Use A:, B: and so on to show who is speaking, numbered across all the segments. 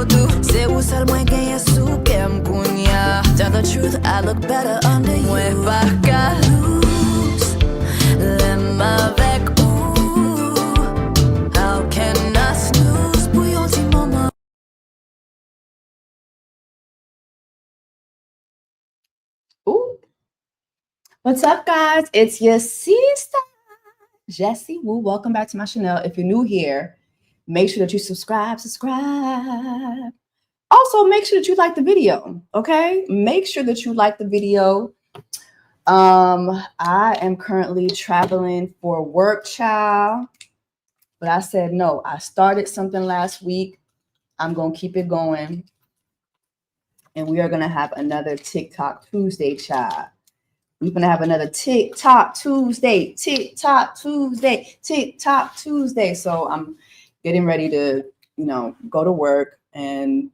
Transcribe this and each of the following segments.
A: Se usar mwen genye sou kem kounya. Tell the truth, I look better under you. Mwen pa ka lose, lem avek ou. How can I snooze pou yon ti moment?
B: Ooh. What's up, guys? It's your sister, Jessie Woo. Welcome back to my channel. If you're new here, make sure that you subscribe. Also, make sure that you like the video, okay? Make sure that you like the video. I am currently traveling for work, child. But I said, no, I started something last week. I'm going to keep it going. And we are going to have another TikTok Tuesday, child. We're going to have another TikTok Tuesday. So I'm getting ready to, go to work and,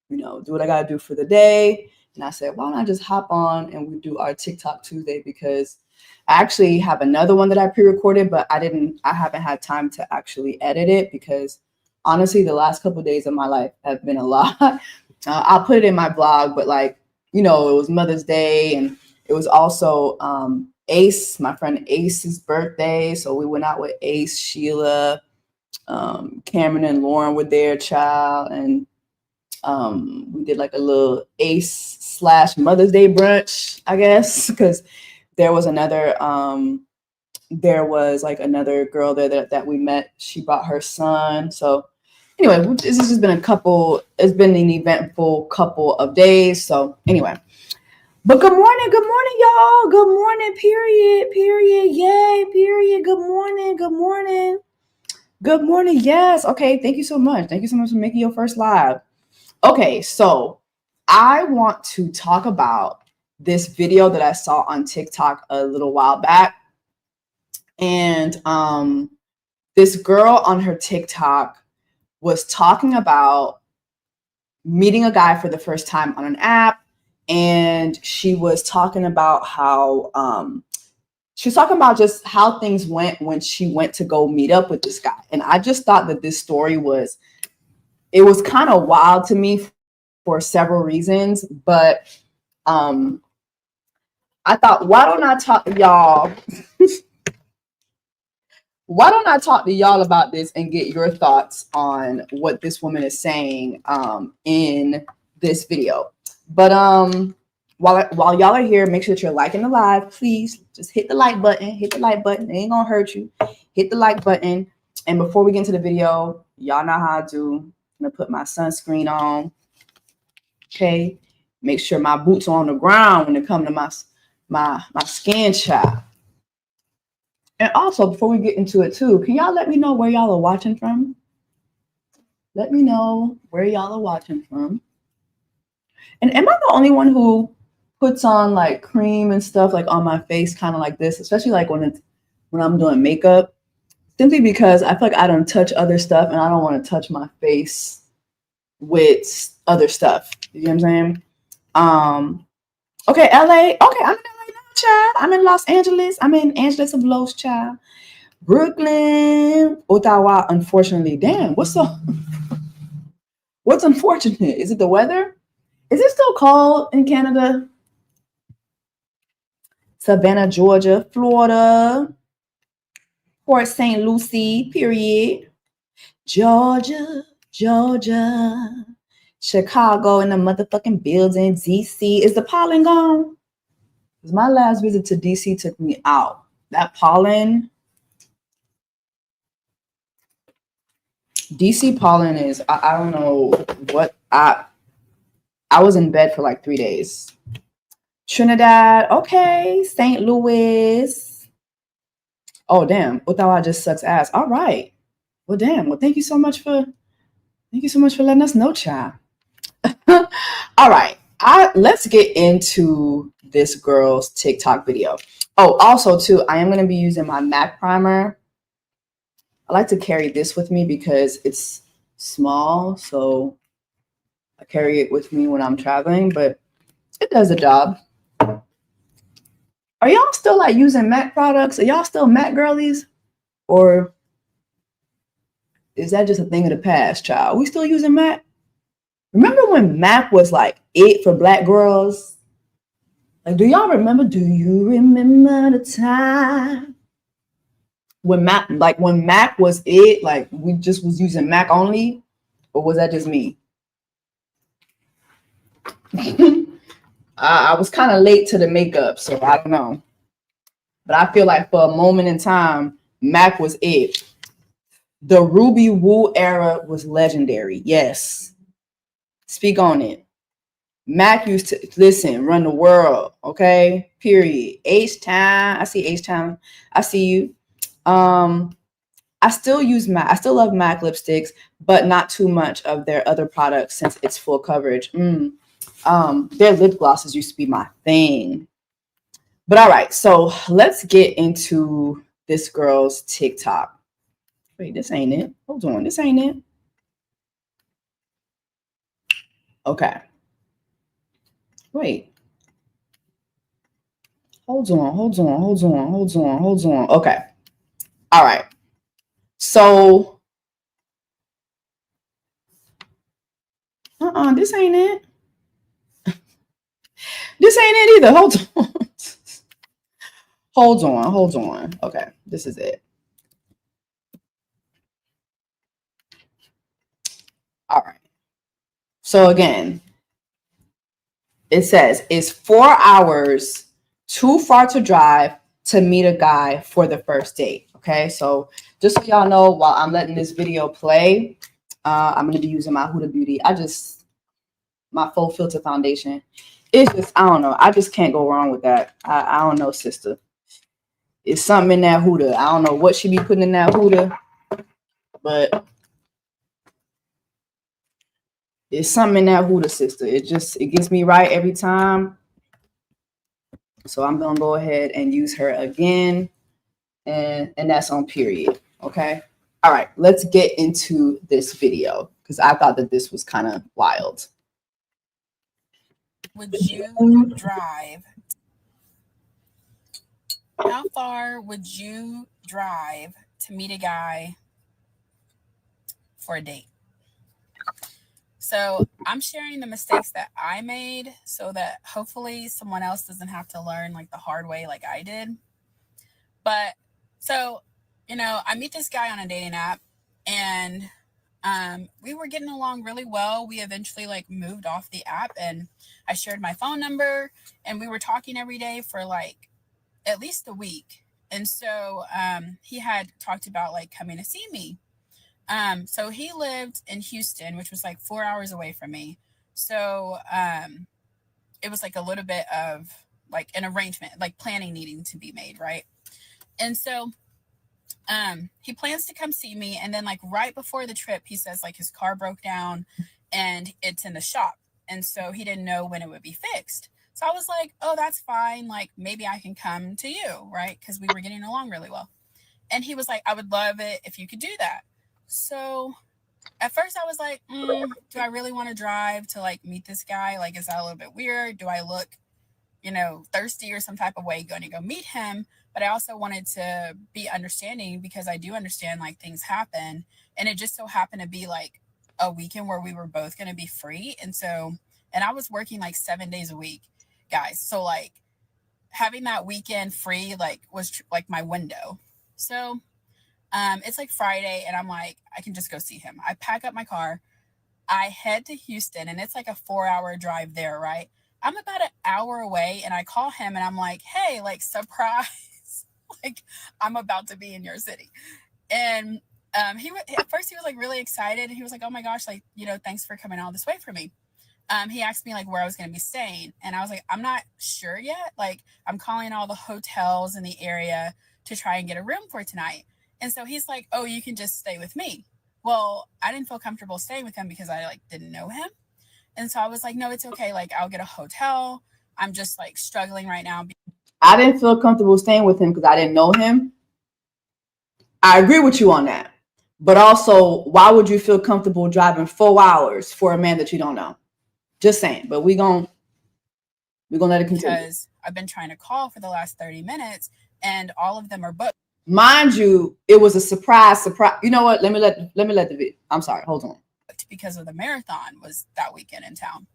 B: do what I got to do for the day. And I said, why don't I just hop on and we do our TikTok Tuesday, because I actually have another one that I pre-recorded, but I haven't had time to actually edit it, because honestly, the last couple of days of my life have been a lot. I'll put it in my vlog, but it was Mother's Day, and it was also Ace, my friend Ace's birthday. So we went out with Ace, Sheila, Cameron and Lauren were there, child. And we did like a little Ace / Mother's Day brunch, I guess, because there was another girl there that we met. She brought her son. So anyway, this has just been it's been an eventful couple of days. So anyway, but good morning, y'all. Good morning, period, yay, period. Good morning, yes. Okay, thank you so much. Thank you so much for making your first live. Okay, so I want to talk about this video that I saw on TikTok a little while back. And this girl on her TikTok was talking about meeting a guy for the first time on an app. And she was talking about how just how things went when she went to go meet up with this guy. And I just thought that this story was kind of wild to me for several reasons. But I thought, why don't I talk to y'all? Why don't I talk to y'all about this and get your thoughts on what this woman is saying in this video? But while y'all are here, make sure that you're liking the live. Please just hit the like button. Hit the like button. It ain't gonna hurt you. Hit the like button. And before we get into the video, y'all know how I do. I'm gonna put my sunscreen on. Okay. Make sure my boots are on the ground when it comes to my skin, child. And also, before we get into it too, can y'all let me know where y'all are watching from? Let me know where y'all are watching from. And am I the only one who puts on like cream and stuff like on my face, kind of like this, especially like when I'm doing makeup? Simply because I feel like I don't touch other stuff, and I don't want to touch my face with other stuff. You know what I'm saying? Okay, LA. Okay, I'm in LA now, child. I'm in Los Angeles. I'm in Angeles of Los, child. Brooklyn, Ottawa. Unfortunately, damn. What's unfortunate? Is it the weather? Is it still cold in Canada? Savannah, Georgia, Florida, Port St. Lucie, period. Georgia, Chicago in the motherfucking building, DC. Is the pollen gone? Because my last visit to DC took me out. That pollen. DC pollen is, I don't know what, I was in bed for like 3 days. Trinidad, okay. St. Louis. Oh, damn. Ottawa just sucks ass. All right. Well, damn. Well, thank you so much for letting us know, child. All right. Let's get into this girl's TikTok video. Oh, also, too, I am going to be using my MAC primer. I like to carry this with me because it's small, so I carry it with me when I'm traveling, but it does the job. Are y'all still like using MAC products? Are y'all still MAC girlies? Or is that just a thing of the past, child? Are we still using MAC? Remember when Mac was like it for black girls? Like, do y'all remember? Do you remember the time when Mac was it? Like, we just was using Mac only, or was that just me? I was kind of late to the makeup, so I don't know. But I feel like for a moment in time, Mac was it. The Ruby Woo era was legendary. Yes. Speak on it. Mac used to listen, run the world. Okay. Period. H-Time. I see H-Time. I see you. I still use Mac. I still love Mac lipsticks, but not too much of their other products since it's full coverage. Their lip glosses used to be my thing. But all right, so let's get into this girl's TikTok. Wait, this ain't it. Hold on, this ain't it. Okay. Wait. Hold on. Okay. All right. So, this ain't it. This ain't it either. Hold on. Hold on. Okay, this is it. All right. So again, it says, it's 4 hours too far to drive to meet a guy for the first date. Okay, so just so y'all know, while I'm letting this video play, I'm going to be using my Huda Beauty. My full filter foundation. It's just, I don't know. I just can't go wrong with that. I don't know, sister. It's something in that Huda. I don't know what she be putting in that Huda, but it's something in that Huda, sister. It gets me right every time. So I'm gonna go ahead and use her again, and that's on period. Okay. All right. Let's get into this video because I thought that this was kind of wild.
C: Would you drive? How far would you drive to meet a guy for a date? So I'm sharing the mistakes that I made so that hopefully someone else doesn't have to learn like the hard way like I did. But so, I meet this guy on a dating app and we were getting along really well. We eventually like moved off the app and I shared my phone number and we were talking every day for like at least a week. And so he had talked about like coming to see me. So he lived in Houston, which was like 4 hours away from me. So it was like a little bit of like an arrangement, like planning needing to be made, right? And so he plans to come see me. And then like right before the trip, he says like his car broke down and it's in the shop. And so he didn't know when it would be fixed. So I was like, oh, that's fine. Like maybe I can come to you, right? Because we were getting along really well. And he was like, I would love it if you could do that. So at first I was like, do I really want to drive to like meet this guy? Like, is that a little bit weird? Do I look, thirsty or some type of way going to go meet him? But I also wanted to be understanding because I do understand like things happen. And it just so happened to be like a weekend where we were both going to be free. And I was working like 7 days a week, guys. So like having that weekend free, like was like my window. So it's like Friday and I'm like, I can just go see him. I pack up my car. I head to Houston and it's like a 4-hour drive there, right? I'm about an hour away and I call him and I'm like, hey, like surprise. Like I'm about to be in your city. And at first he was like really excited and he was like, oh my gosh, like, thanks for coming all this way for me. He asked me like where I was going to be staying. And I was like, I'm not sure yet. Like I'm calling all the hotels in the area to try and get a room for tonight. And so he's like, oh, you can just stay with me. Well, I didn't feel comfortable staying with him because I like didn't know him. And so I was like, no, it's okay. Like I'll get a hotel. I'm just like struggling right now.
B: I didn't feel comfortable staying with him because I didn't know him. I agree with you on that. But also, why would you feel comfortable driving 4 hours for a man that you don't know? Just saying. But we're gonna let it continue.
C: Because I've been trying to call for the last 30 minutes and all of them are booked.
B: Mind you, it was a surprise. You know what? Let me let the video. I'm sorry. Hold on.
C: booked because of the marathon was that weekend in town.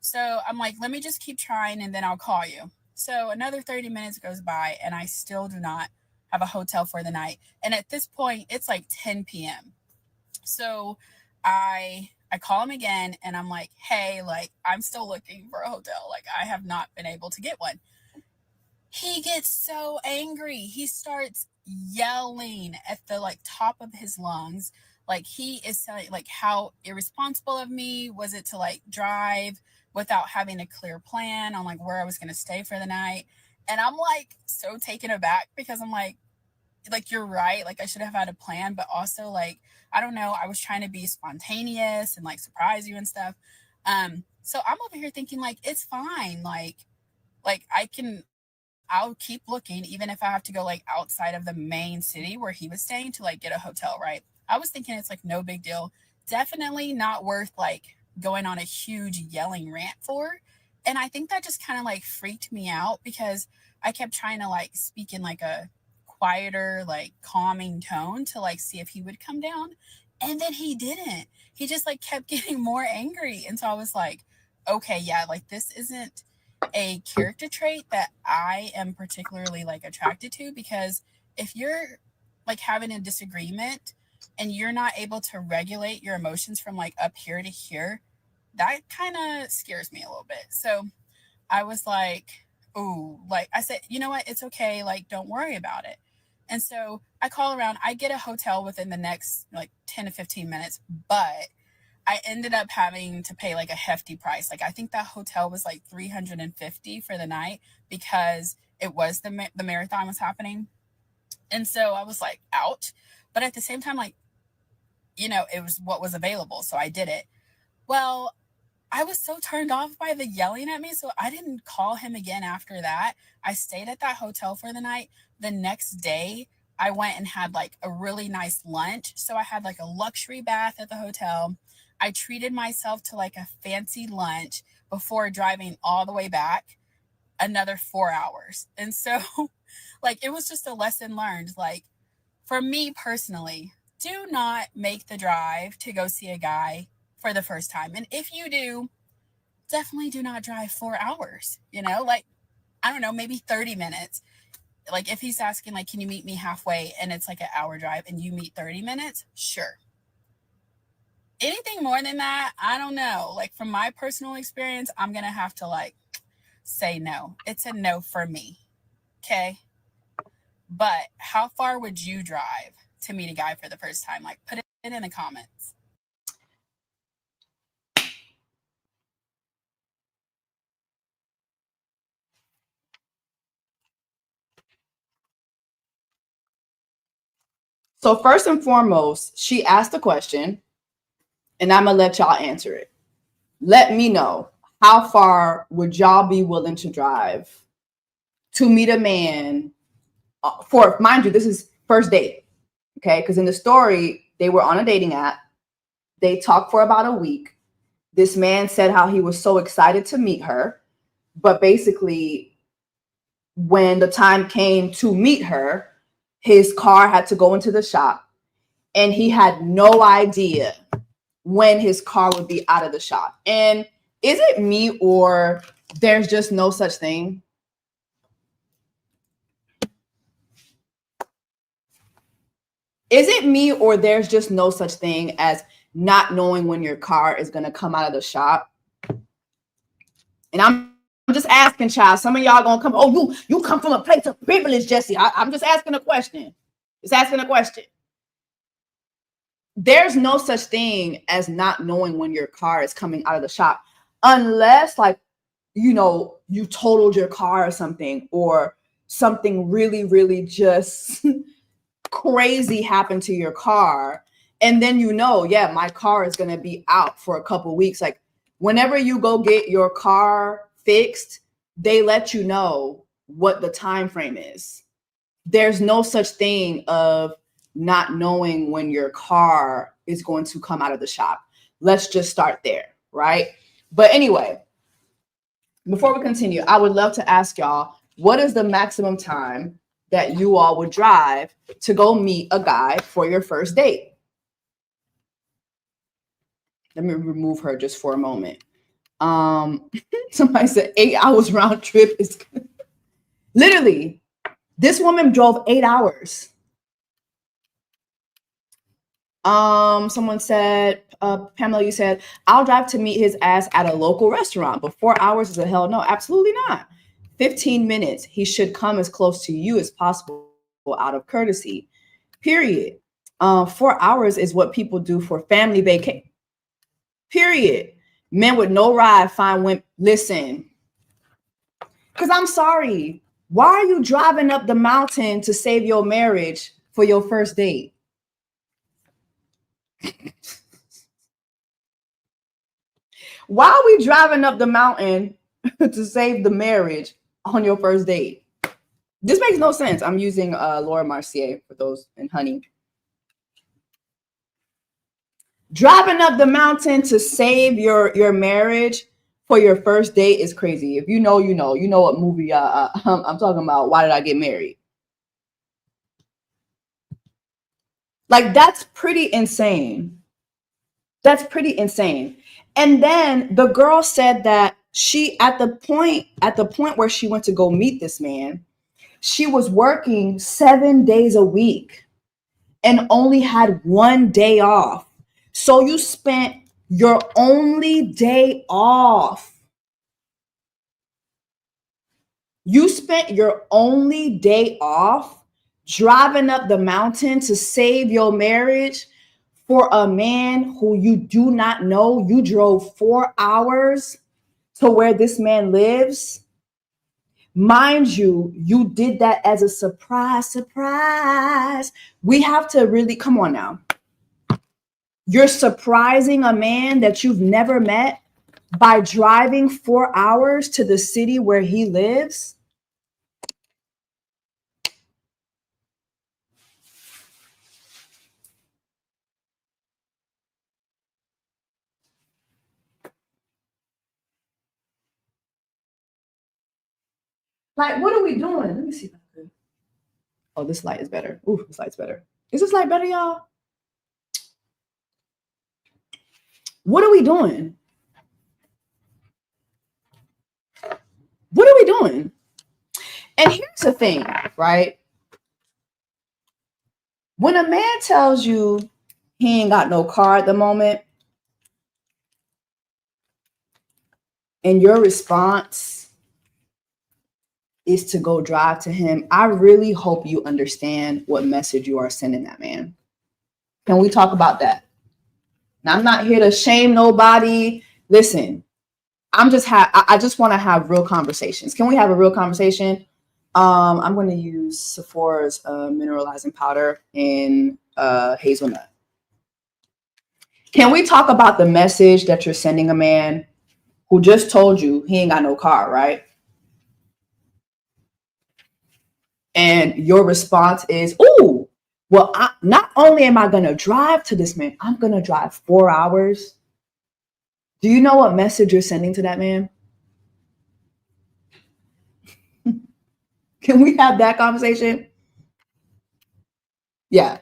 C: So I'm like, let me just keep trying and then I'll call you. So another 30 minutes goes by and I still do not have a hotel for the night. And at this point, it's like 10 p.m. So I call him again and I'm like, hey, like, I'm still looking for a hotel. Like, I have not been able to get one. He gets so angry. He starts yelling at the like top of his lungs. Like, he is saying like how irresponsible of me was it to like drive without having a clear plan on like where I was going to stay for the night. And I'm like so taken aback because I'm like, you're right. Like, I should have had a plan, but also like, I don't know. I was trying to be spontaneous and like surprise you and stuff. So I'm over here thinking like, it's fine. Like I'll keep looking, even if I have to go like outside of the main city where he was staying to like get a hotel. Right. I was thinking it's like no big deal. Definitely not worth like going on a huge yelling rant for. And I think that just kind of like freaked me out because I kept trying to like speak in like a quieter, like calming tone to like see if he would come down. And then he didn't. He just like kept getting more angry. And so I was like, okay, yeah, like this isn't a character trait that I am particularly like attracted to, because if you're like having a disagreement and you're not able to regulate your emotions from like up here to here, that kind of scares me a little bit. So I was like, ooh, like I said, you know what? It's okay. Like, don't worry about it. And so I call around, I get a hotel within the next like 10 to 15 minutes, but I ended up having to pay like a hefty price. Like, I think that hotel was like $350 for the night because it was the marathon was happening. And so I was like, ouch. But at the same time, like, you know, it was what was available. So I did it. Well, I was so turned off by the yelling at me. So I didn't call him again after that. I stayed at that hotel for the night. The next day, I went and had like a really nice lunch. So I had like a luxury bath at the hotel. I treated myself to like a fancy lunch before driving all the way back another 4 hours. And so like, it was just a lesson learned. Like, for me personally, do not make the drive to go see a guy for the first time. And if you do, definitely do not drive 4 hours, you know, like, I don't know, maybe 30 minutes. Like, if he's asking, like, can you meet me halfway? And it's like an hour drive and you meet 30 minutes, sure. Anything more than that, I don't know. Like, from my personal experience, I'm going to have to like say no. It's a no for me. Okay. But how far would you drive to meet a guy for the first time? Like, put it in the comments.
B: So first and foremost, she asked a question and I'm going to let y'all answer it. Let me know, how far would y'all be willing to drive to meet a man for, mind you, this is first date. Okay. Because in the story, they were on a dating app. They talked for about a week. This man said how he was so excited to meet her, but basically when the time came to meet her, his car had to go into the shop and he had no idea when his car would be out of the shop. And is it me or there's just no such thing? Is it me or there's just no such thing as not knowing when your car is going to come out of the shop? And I'm just asking, child. Some of y'all gonna come, oh, you come from a place of privilege, Jessie. I'm just asking a question. Just asking a question. There's no such thing as not knowing when your car is coming out of the shop, unless, like, you know, you totaled your car or something really, really just crazy happened to your car. And then, you know, yeah, my car is going to be out for a couple weeks. Like, whenever you go get your car fixed, they let you know what the time frame is. There's no such thing of not knowing when your car is going to come out of the shop. Let's just start there, right? But anyway, before we continue, I would love to ask y'all, what is the maximum time that you all would drive to go meet a guy for your first date? Let me remove her just for a moment. Somebody said 8 hours round trip is good. Literally, this woman drove 8 hours. Someone said, Pamela, you said, I'll drive to meet his ass at a local restaurant, but 4 hours is a hell no. Absolutely not. 15 minutes. He should come as close to you as possible out of courtesy. Period. 4 hours is what people do for family vacation. Period. Men with no ride find women. Listen, because I'm sorry. Why are you driving up the mountain to save your marriage for your first date? Why are we driving up the mountain to save the marriage on your first date? This makes no sense. I'm using Laura Mercier for those in Honey. Driving up the mountain to save your marriage for your first date is crazy. If you know, you know. You know what movie I'm talking about. Why Did I Get Married? Like, that's pretty insane. That's pretty insane. And then the girl said that she, at the point where she went to go meet this man, she was working 7 days a week and only had 1 day off. So you spent your only day off. You spent your only day off driving up the mountain to save your marriage for a man who you do not know. You drove 4 hours to where this man lives. Mind you, you did that as a surprise. We have to really, come on now. You're surprising a man that you've never met by driving 4 hours to the city where he lives. Like, what are we doing? Let me see if I can. Oh, this light is better. Ooh, this light's better. Is this light better, y'all? What are we doing? What are we doing? And here's the thing, right? When a man tells you he ain't got no car at the moment, and your response is to go drive to him, I really hope you understand what message you are sending that man. Can we talk about that? Now, I'm not here to shame nobody. Listen, I just want to have real conversations. Can we have a real conversation? I'm going to use Sephora's mineralizing powder in hazelnut. Can we talk about the message that you're sending a man who just told you he ain't got no car, right? And your response is, "Ooh, well, not only am I going to drive to this man, I'm going to drive 4 hours." Do you know what message you're sending to that man? Can we have that conversation? Yeah.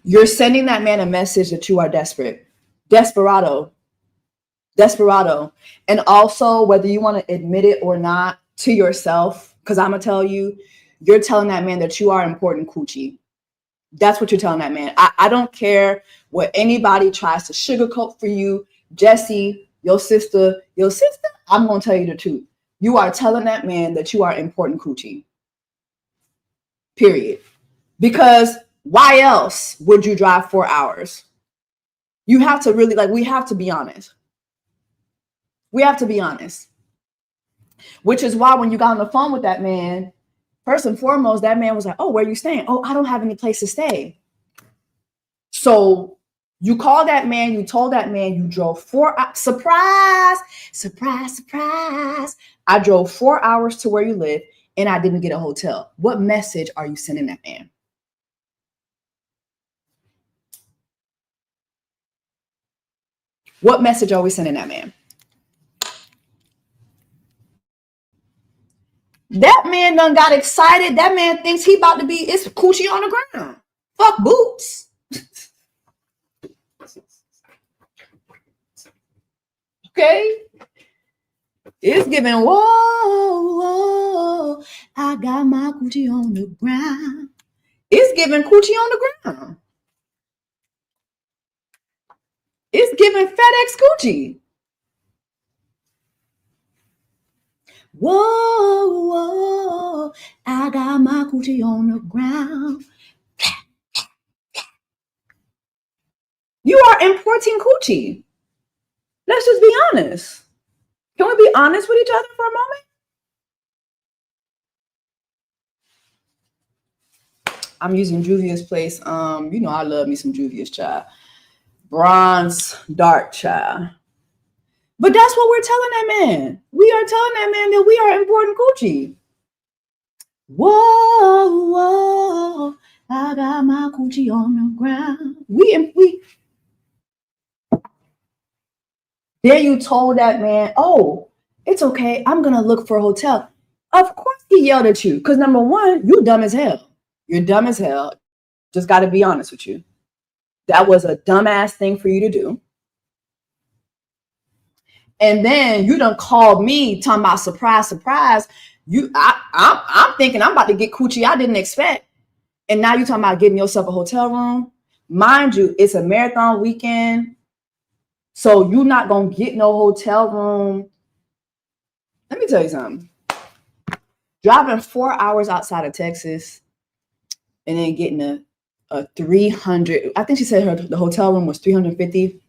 B: You're sending that man a message that you are desperate. Desperado. And also, whether you want to admit it or not to yourself, because I'm going to tell you, you're telling that man that you are important coochie. That's what you're telling that man. I don't care what anybody tries to sugarcoat for you. Jessie, your sister, I'm going to tell you the truth. You are telling that man that you are important coochie. Period. Because why else would you drive 4 hours? You have to really, we have to be honest. We have to be honest. Which is why when you got on the phone with that man, first and foremost, that man was like, "Oh, where are you staying?" "Oh, I don't have any place to stay." So you called that man, you told that man you drove 4 hours. Surprise. I drove 4 hours to where you live and I didn't get a hotel. What message are you sending that man? What message are we sending that man? That man done got excited. That man thinks he about to be, it's coochie on the ground. Fuck boots. Okay? It's giving, whoa, whoa, I got my coochie on the ground. It's giving coochie on the ground. It's giving FedEx coochie. Whoa, whoa, I got my coochie on the ground. You are importing coochie. Let's just be honest. Can we be honest with each other for a moment? I'm using Juvia's place. You know I love me some Juvia's, child. Bronze dark, child. But that's what we're telling that man. We are telling that man that we are importing coochie. Whoa, whoa, I got my coochie on the ground. We. Then you told that man, oh, it's okay. I'm gonna look for a hotel. Of course he yelled at you. Because number one, you dumb as hell. You're dumb as hell. Just got to be honest with you. That was a dumbass thing for you to do. And then you done called me talking about surprise, surprise. I'm thinking I'm about to get coochie I didn't expect. And now you're talking about getting yourself a hotel room. Mind you, it's a marathon weekend. So you're not going to get no hotel room. Let me tell you something. Driving 4 hours outside of Texas and then getting a 300, I think she said the hotel room was 350.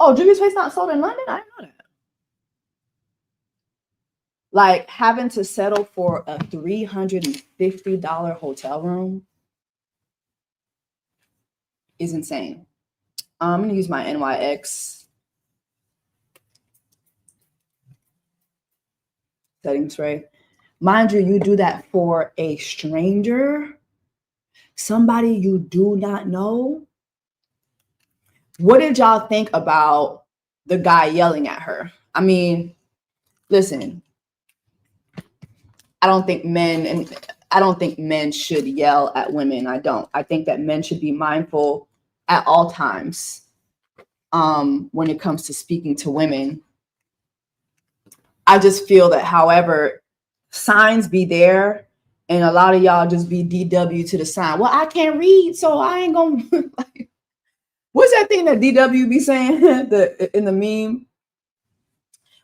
B: Oh, Juvia's place not sold in London? I didn't know that. Like having to settle for a $350 hotel room is insane. I'm going to use my NYX setting spray. Mind you, you do that for a stranger, somebody you do not know. What did y'all think about the guy yelling at her? I mean, listen, I don't think men should yell at women. I don't. I think that men should be mindful at all times when it comes to speaking to women. I just feel that, however, signs be there, and a lot of y'all just be DW to the sign. Well, I can't read, so I ain't gonna. Like, what's that thing that DW be saying in the meme?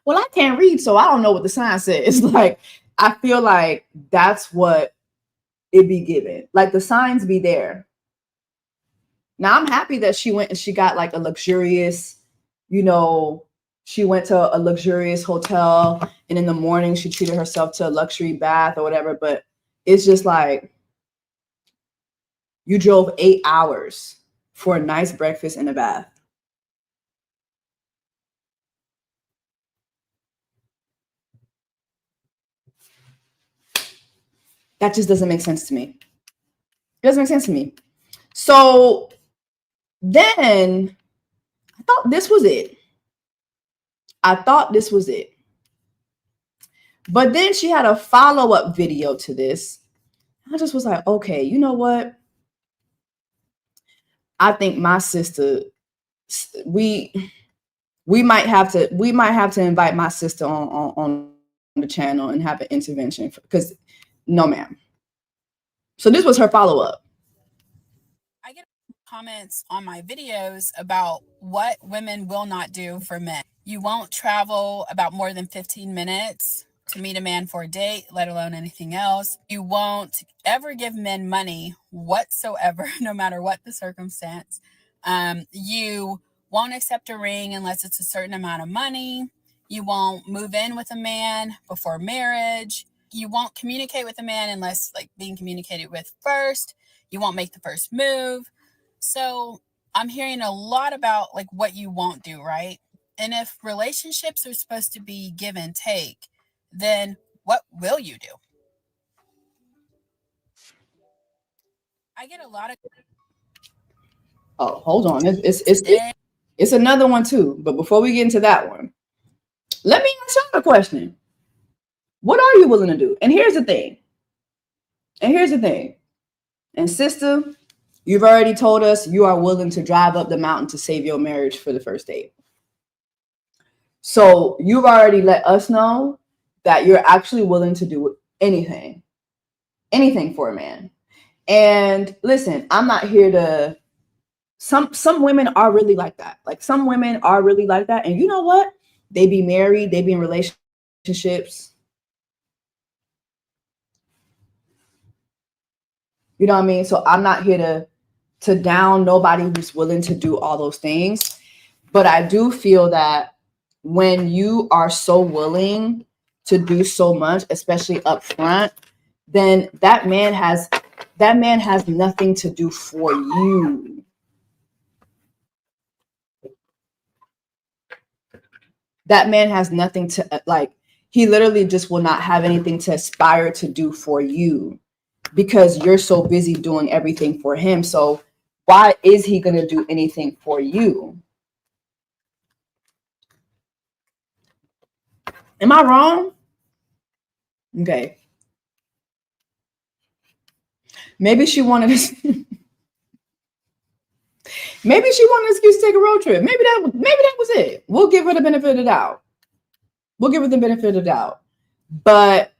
B: Well, I can't read, so I don't know what the sign says. Like, I feel like that's what it be given. Like the signs be there. Now I'm happy that she went and she got like a luxurious, she went to a luxurious hotel, and in the morning she treated herself to a luxury bath or whatever. But it's just like you drove 8 hours for a nice breakfast and a bath. That just doesn't make sense to me. It doesn't make sense to me. So then I thought this was it. But then she had a follow-up video to this. I just was like, okay, you know what? I think my sister, we might have to invite my sister on the channel and have an intervention, because no, ma'am. So this was her follow-up.
C: I get comments on my videos about what women will not do for men. You won't travel about more than 15 minutes to meet a man for a date, let alone anything else. You won't ever give men money whatsoever, no matter what the circumstance. You won't accept a ring unless it's a certain amount of money. You won't move in with a man before marriage. You won't communicate with a man unless like being communicated with first. You won't make the first move. So I'm hearing a lot about like what you won't do, right? And if relationships are supposed to be give and take, then what will you do? I get a lot of
B: Oh, hold on. It's another one too. But before we get into that one, let me ask y'all a question. What are you willing to do? And here's the thing. And sister, you've already told us you are willing to drive up the mountain to save your marriage for the first date. So you've already let us know that you're actually willing to do anything for a man. And listen, I'm not here to, some women are really like that. Like some women are really like that. And you know what? They be married, they be in relationships. You know what I mean? So I'm not here to down nobody who's willing to do all those things. But I do feel that when you are so willing to do so much, especially up front, then that man has nothing to do for you. That man has nothing to, like, he literally just will not have anything to aspire to do for you because you're so busy doing everything for him. So why is he going to do anything for you? Am I wrong? Okay. Maybe she wanted to, maybe she wanted an excuse to take a road trip. Maybe that was it. We'll give her the benefit of the doubt. But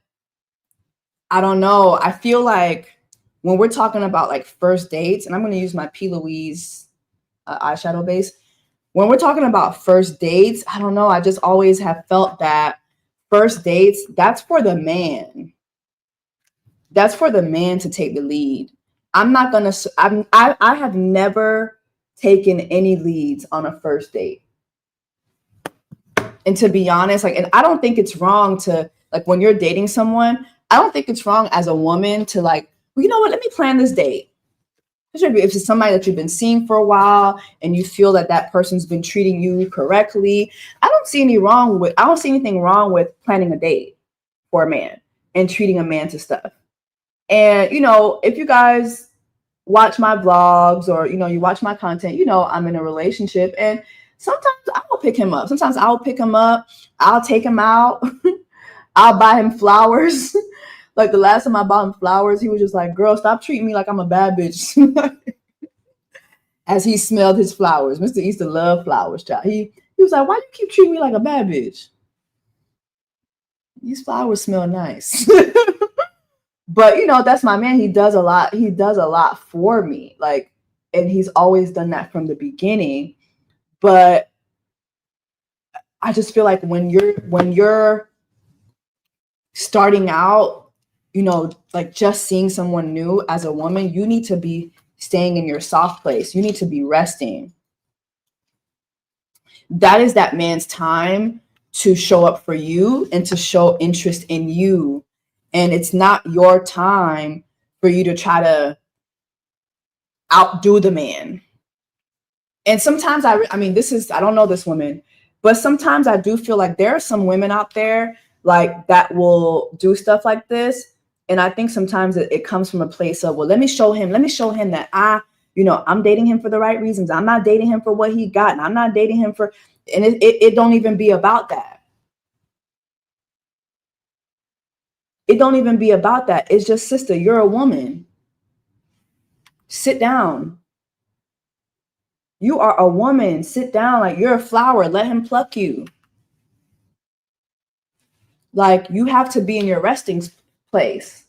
B: I don't know. I feel like when we're talking about like first dates, and I'm going to use my P. Louise eyeshadow base. When we're talking about first dates, I don't know. I just always have felt that first dates, that's for the man. That's for the man to take the lead. I'm not going to, I have never taken any leads on a first date. And to be honest, like, and I don't think it's wrong to, like, when you're dating someone, I don't think it's wrong as a woman to like, well, you know what, let me plan this date. If it's somebody that you've been seeing for a while and you feel that that person's been treating you correctly, I don't see anything wrong with planning a date for a man and treating a man to stuff. And, you know, if you guys watch my vlogs or, you know, you watch my content, you know, I'm in a relationship and sometimes I'll pick him up. Sometimes I'll pick him up. I'll take him out. I'll buy him flowers. Like the last time I bought him flowers, he was just like, girl, stop treating me like I'm a bad bitch. As he smelled his flowers. Mr. Easter loved flowers, child. He was like, why you keep treating me like a bad bitch? These flowers smell nice. But, you know, that's my man. He does a lot. He does a lot for me. Like, and he's always done that from the beginning. But I just feel like when you're starting out, you know, like just seeing someone new as a woman, you need to be staying in your soft place. You need to be resting. That is that man's time to show up for you and to show interest in you. And it's not your time for you to try to outdo the man. And sometimes I don't know this woman, but sometimes I do feel like there are some women out there like that will do stuff like this. And I think sometimes it comes from a place of, well, let me show him that I'm dating him for the right reasons. I'm not dating him for what he got. And I'm not dating him for, and it don't even be about that. It don't even be about that. It's just, sister, you're a woman. Sit down. You are a woman. Sit down. Like, you're a flower. Let him pluck you. Like, you have to be in your resting place.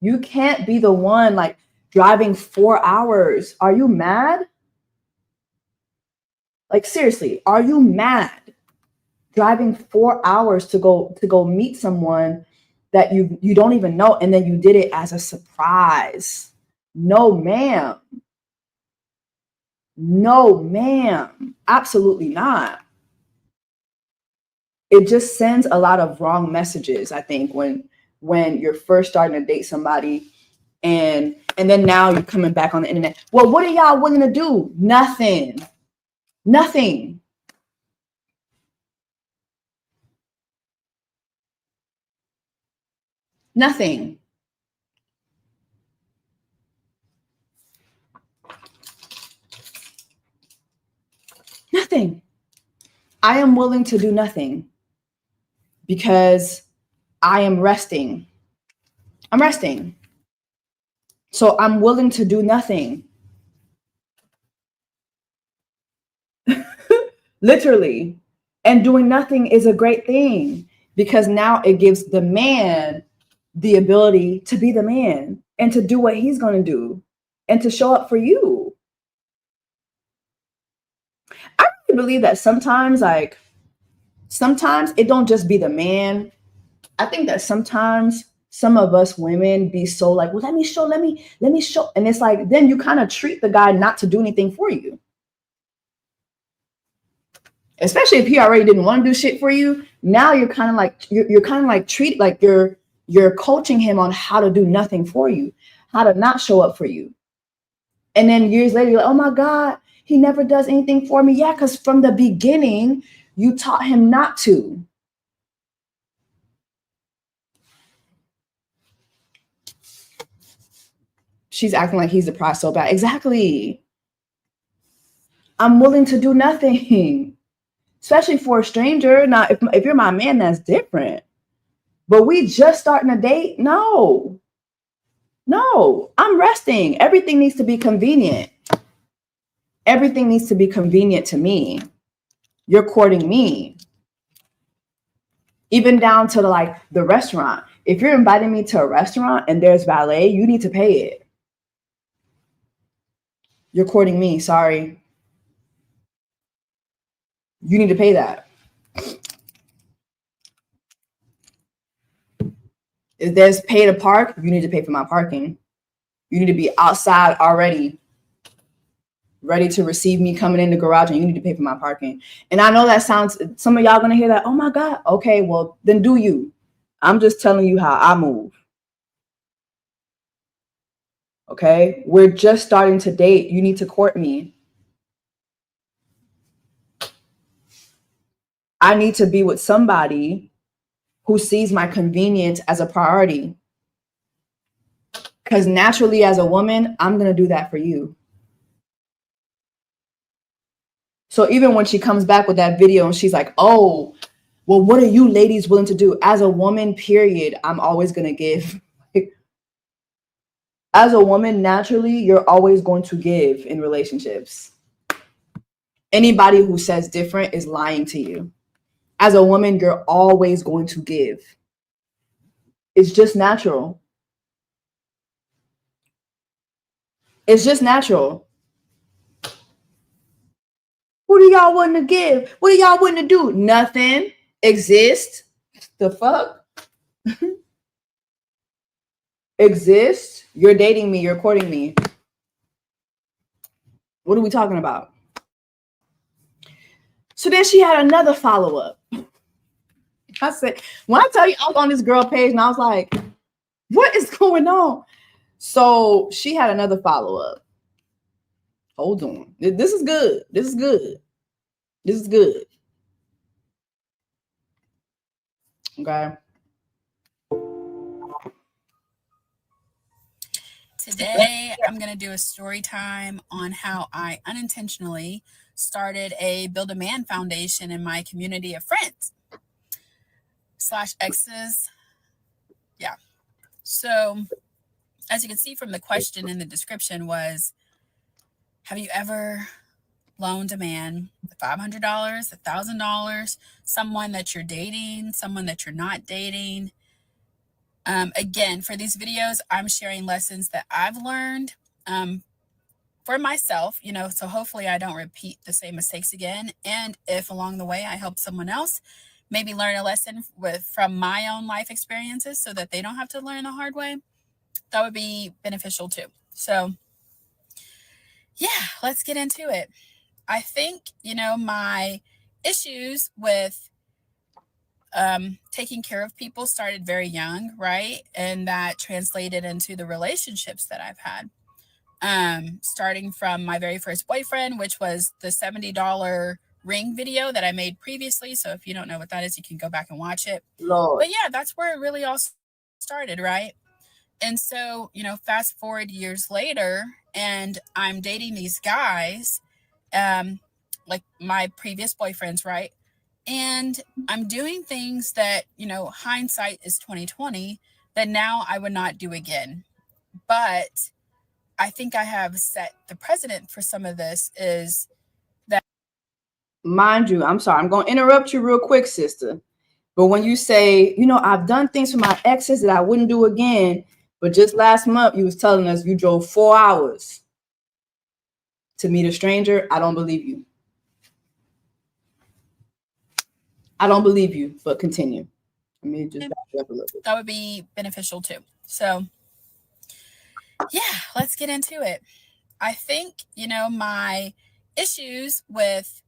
B: You can't be the one like driving 4 hours. Are you mad? Like, seriously, are you mad? Driving 4 hours to go meet someone that you don't even know, and then you did it as a surprise. No, ma'am. No, ma'am. Absolutely not. It just sends a lot of wrong messages, I think, when you're first starting to date somebody and then now you're coming back on the internet. Well, what are y'all willing to do? Nothing. Nothing. Nothing. nothing. I am willing to do nothing because I am resting. I'm resting. So I'm willing to do nothing. Literally. And doing nothing is a great thing because now it gives the man the ability to be the man and to do what he's going to do and to show up for you. I really believe that sometimes it don't just be the man. I think that sometimes some of us women be so like, well, let me show. And it's like, then you kind of treat the guy not to do anything for you. Especially if he already didn't want to do shit for you. Now you're kind of like treat like you're coaching him on how to do nothing for you, how to not show up for you. And then years later, you're like, oh my God, he never does anything for me. Yeah, because from the beginning, you taught him not to. She's acting like he's the prize so bad. Exactly. I'm willing to do nothing, especially for a stranger. Now, if you're my man, that's different. But we just starting a date? No, I'm resting. Everything needs to be convenient. Everything needs to be convenient to me. You're courting me. Even down to the restaurant. If you're inviting me to a restaurant and there's valet, you need to pay it. You're courting me. Sorry. You need to pay that. If there's pay to park, you need to pay for my parking. You need to be outside already, ready to receive me coming in the garage, and you need to pay for my parking. And I know that sounds, some of y'all gonna hear that, oh my God, okay, well, then do you. I'm just telling you how I move. Okay? We're just starting to date. You need to court me. I need to be with somebody who sees my convenience as a priority. Because naturally, as a woman, I'm going to do that for you. So even when she comes back with that video and she's like, oh, well, what are you ladies willing to do? As a woman, period, I'm always going to give. As a woman, naturally, you're always going to give in relationships. Anybody who says different is lying to you. As a woman, you're always going to give. It's just natural. It's just natural. What are y'all wanting to give? What are y'all wanting to do? Nothing. Exist. The fuck? Exist. You're dating me. You're courting me. What are we talking about? So then she had another follow-up. I said, when I tell you I was on this girl page and I was like, what is going on? So she had another follow-up. Hold on. This is good. This is good. This is good. Okay.
C: Today, I'm going to do a story time on how I unintentionally started a Build a Man Foundation in my community of friends / exes. Yeah. So as you can see from the question in the description was, have you ever loaned a man $500, $1,000, someone that you're dating, someone that you're not dating? Again, for these videos, I'm sharing lessons that I've learned for myself, so hopefully I don't repeat the same mistakes again. And if along the way I help someone else maybe learn a lesson from my own life experiences so that they don't have to learn the hard way, that would be beneficial too. So yeah, let's get into it. I think, my issues with taking care of people started very young, right? And that translated into the relationships that I've had. Starting from my very first boyfriend, which was the $70 ring video that I made previously. So if you don't know what that is, you can go back and watch it.
B: Lord.
C: But yeah, that's where it really all started, right? And so, fast forward years later, and I'm dating these guys. like my previous boyfriends, right? And I'm doing things that, hindsight is 2020 that now I would not do again. But I think I have set the precedent for some of this is that.
B: Mind you, I'm sorry, I'm going to interrupt you real quick, sister. But when you say, I've done things for my exes that I wouldn't do again, but just last month you was telling us you drove 4 hours to meet a stranger, I don't believe you. I don't believe you, but continue. Let me just back you up a little bit.
C: That would be beneficial too. So, yeah, let's get into it. I think, my issues with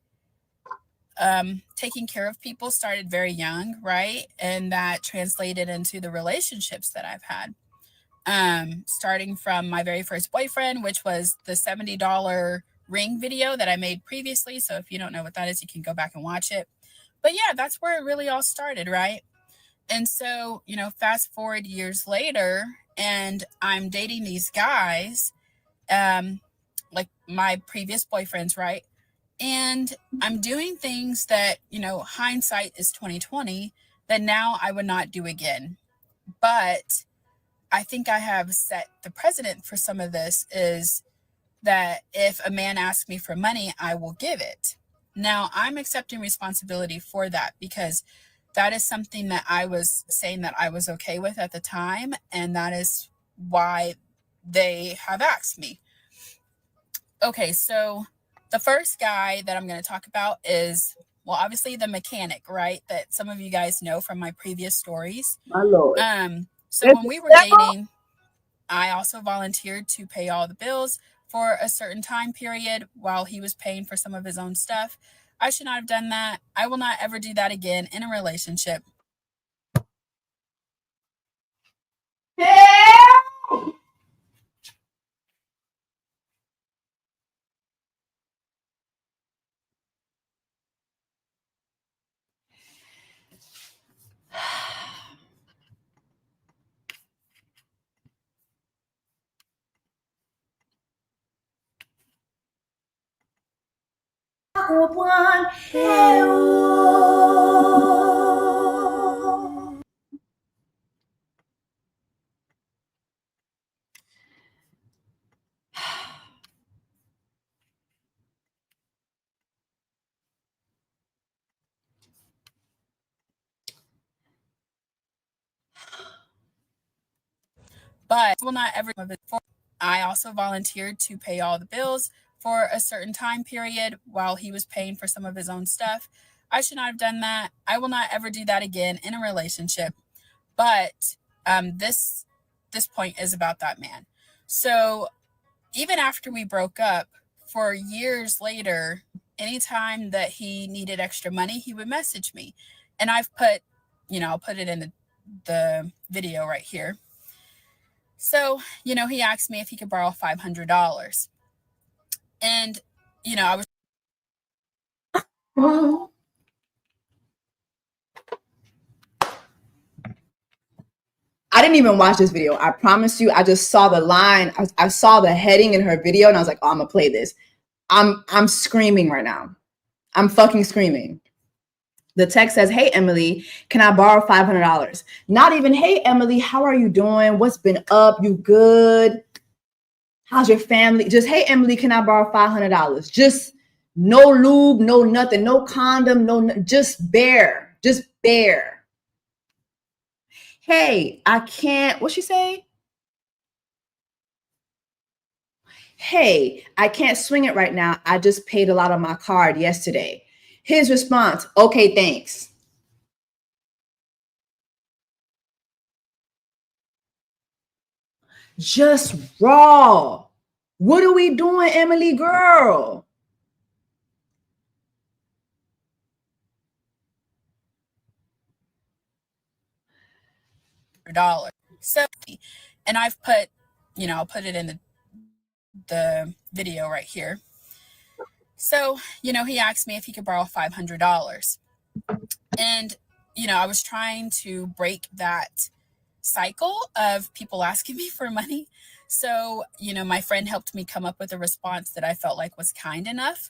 C: taking care of people started very young, right? And that translated into the relationships that I've had. Starting from my very first boyfriend, which was the $70 ring video that I made previously. So if you don't know what that is, you can go back and watch it. But yeah, that's where it really all started, right? And so, fast forward years later, and I'm dating these guys, like my previous boyfriends, right? And I'm doing things that, hindsight is 2020 that now I would not do again. But I think I have set the precedent for some of this is that if a man asks me for money, I will give it. Now, I'm accepting responsibility for that because that is something that I was saying that I was okay with at the time. And that is why they have asked me. Okay, so the first guy that I'm going to talk about is, well, obviously the mechanic, right? That some of you guys know from my previous stories.
B: My Lord.
C: So when we were dating, I also volunteered to pay all the bills for a certain time period while he was paying for some of his own stuff. I should not have done that. I will not ever do that again in a relationship. But will not ever. I also volunteered to pay all the bills for a certain time period while he was paying for some of his own stuff. I should not have done that. I will not ever do that again in a relationship. But this point is about that man. So even after we broke up, for years later, anytime that he needed extra money, he would message me. And I've put, I'll put it in the video right here. So, he asked me if he could borrow $500. And, I was.
B: I didn't even watch this video. I promise you, I just saw the line. I saw the heading in her video and I was like, oh, I'm gonna play this. I'm screaming right now. I'm fucking screaming. The text says, hey, Emily, can I borrow $500? Not even, hey, Emily, how are you doing? What's been up? You good? How's your family? Just, hey, Emily, can I borrow $500? Just no lube, no nothing, no condom, just bare. Hey, I can't, what'd she say? Hey, I can't swing it right now. I just paid a lot on my card yesterday. His response, okay, thanks. Just raw. What are we doing, Emily girl?
C: $100. So, and I've put, I'll put it in the video right here. So, he asked me if he could borrow $500. And, I was trying to break that cycle of people asking me for money. So, my friend helped me come up with a response that I felt like was kind enough.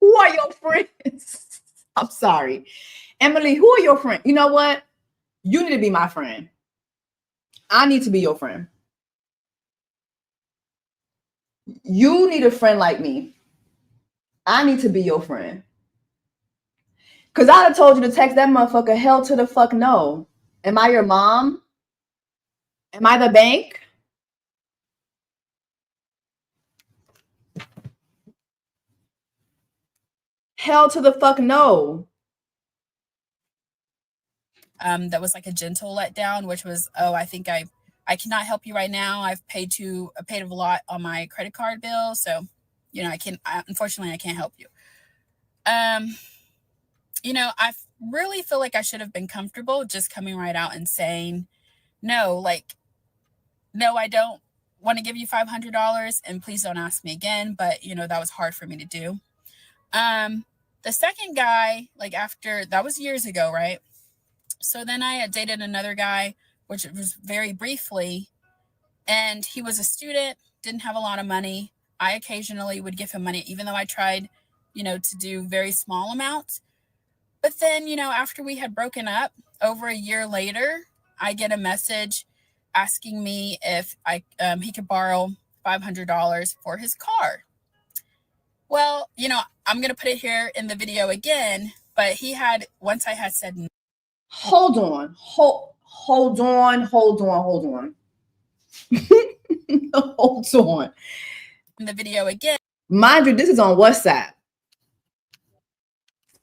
B: Who are your friends? I'm sorry. Emily, who are your friends? You know what? You need to be my friend. I need to be your friend. You need a friend like me. I need to be your friend. Because I'd have told you to text that motherfucker hell to the fuck no. Am I your mom? Am I the bank? Hell to the fuck no.
C: That was like a gentle letdown, which was, oh, I think I cannot help you right now. I've paid a lot on my credit card bill, so you know unfortunately I can't help you. You know, I really feel like I should have been comfortable just coming right out and saying no, like, no, I don't want to give you $500 and please don't ask me again. But you know, that was hard for me to do. The second guy, like after that was years ago, right? So then I had dated another guy, which was very briefly, and he was a student, didn't have a lot of money. I occasionally would give him money, even though I tried, you know, to do very small amounts. But then, you know, after we had broken up, over a year later, I get a message asking me if he could borrow $500 for his car. Well, you know, I'm going to put it here in the video again, but once I had said no.
B: Hold on. Hold on. Hold on.
C: In the video again.
B: Mind you, this is on WhatsApp.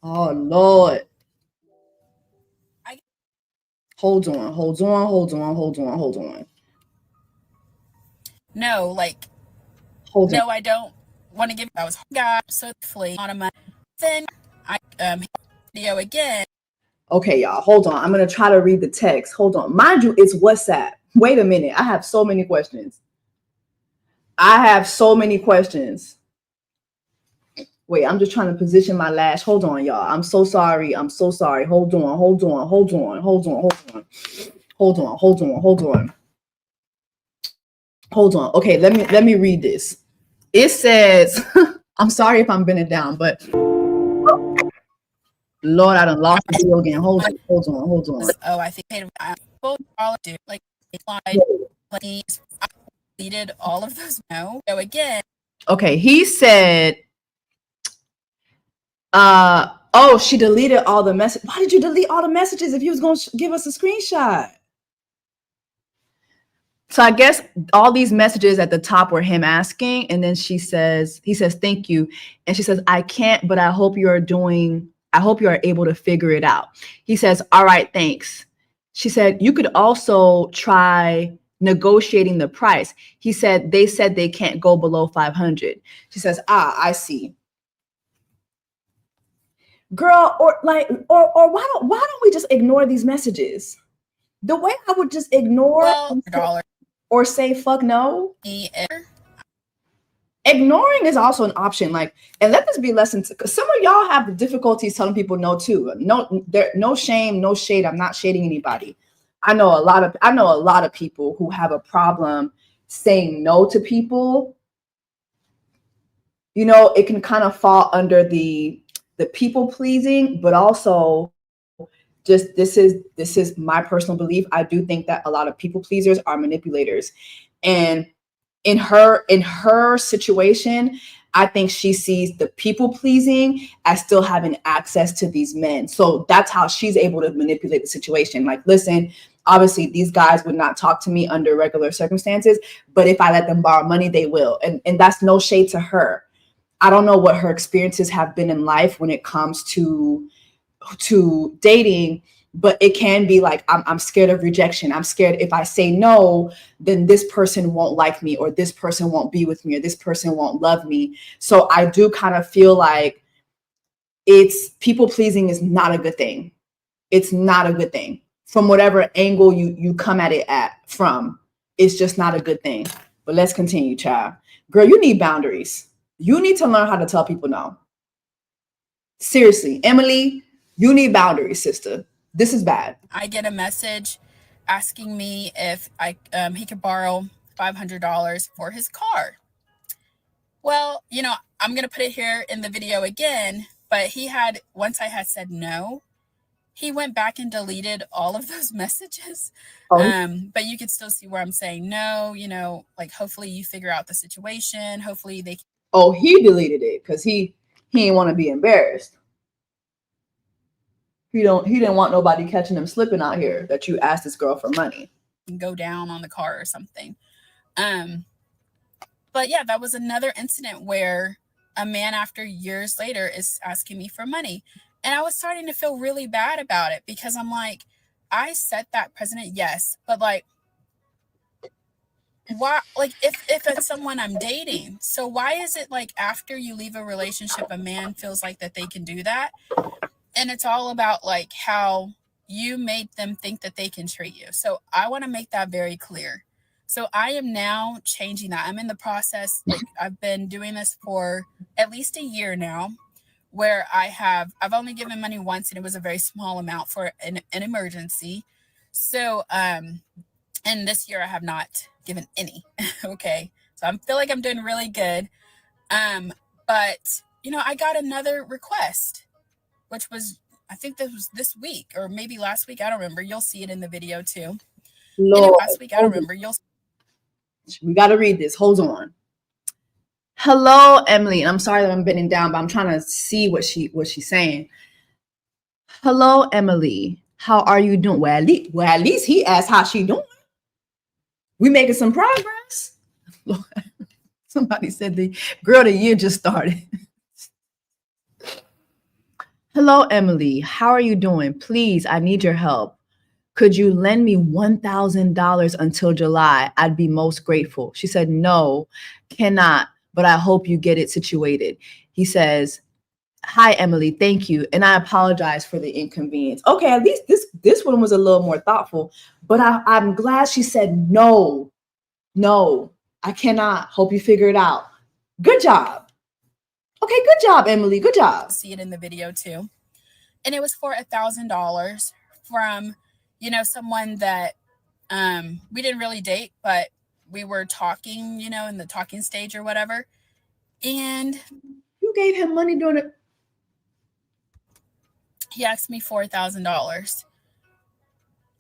B: Oh, Lord. Hold on.
C: No, like, no, I don't want to give. I was got so on a month. Then I video again.
B: Okay, y'all, hold on. I'm gonna try to read the text. Hold on. Mind you, it's WhatsApp. Wait a minute. I have so many questions. Wait, I'm just trying to position my lash. Hold on, y'all. I'm so sorry. Hold on. Okay, let me read this. It says, I'm sorry if I'm bending down, but Lord, I done lost the deal again. Hold on.
C: Oh, I think paid like I deleted all of those. No. So again.
B: Okay, he said, she deleted all the messages. Why did you delete all the messages if you was going to give us a screenshot? So I guess all these messages at the top were him asking, and then he says, thank you. And she says, I can't, but I hope you are able to figure it out. He says, all right, thanks. She said, you could also try negotiating the price. He said, they said they can't go below 500. She says, I see. Girl, or why don't we just ignore these messages? The way I would just ignore or say fuck no. Ignoring is also an option. Like, and let this be a lesson because some of y'all have the difficulties telling people no too. No shame, no shade. I'm not shading anybody. I know a lot of people who have a problem saying no to people. You know, it can kind of fall under the people pleasing, but also just this is my personal belief. I do think that a lot of people pleasers are manipulators, and in her situation, I think she sees the people pleasing as still having access to these men. So that's how she's able to manipulate the situation. Like, listen, obviously these guys would not talk to me under regular circumstances, but if I let them borrow money, they will. And that's no shade to her. I don't know what her experiences have been in life when it comes to dating, but it can be like, I'm scared of rejection. I'm scared if I say no, then this person won't like me, or this person won't be with me, or this person won't love me. So I do kind of feel like it's people pleasing is not a good thing. It's not a good thing from whatever angle you come at it from. It's just not a good thing. But let's continue, child. Girl, you need boundaries. You need to learn how to tell people no. Seriously, Emily, you need boundaries, sister. This is bad.
C: I get a message asking me if he could borrow $500 for his car. Well, you know, I'm going to put it here in the video again, but once I had said no, he went back and deleted all of those messages. But you can still see where I'm saying no, like hopefully you figure out the situation. Hopefully they.
B: Oh, he deleted it because he didn't want to be embarrassed. He didn't want nobody catching him slipping out here that you asked this girl for money.
C: Go down on the car or something. But yeah, that was another incident where a man after years later is asking me for money. And I was starting to feel really bad about it because I'm like, I set that precedent, yes, but like, why? Like, if it's someone I'm dating, so why is it like after you leave a relationship, a man feels like that they can do that? And it's all about like how you made them think that they can treat you. So I want to make that very clear. So I am now changing that. I'm in the process. Like I've been doing this for at least a year now, where I've only given money once, and it was a very small amount for an emergency. So, and this year I have not given any. Okay. So I feel like I'm doing really good. But I got another request, which was, I think this was this week or maybe last week. I don't remember. You'll see it in the video too.
B: Lord,
C: last week, I don't remember.
B: We got to read this. Hold on. Hello, Emily. And I'm sorry that I'm bending down, but I'm trying to see what she's saying. Hello, Emily. How are you doing? Well, at least he asked how she doing. We making some progress. Somebody said the girl of the year just started. Hello, Emily. How are you doing? Please, I need your help. Could you lend me $1,000 until July? I'd be most grateful. She said, no, cannot, but I hope you get it situated. He says, hi, Emily, thank you. And I apologize for the inconvenience. Okay, at least this one was a little more thoughtful, but I'm glad she said, no, I cannot. Hope you figure it out. Good job. Okay, good job, Emily. Good job.
C: See it in the video too. And it was for $1,000 from, someone that we didn't really date, but we were talking, in the talking stage or whatever. And
B: you gave him money during it.
C: He asked me $4,000.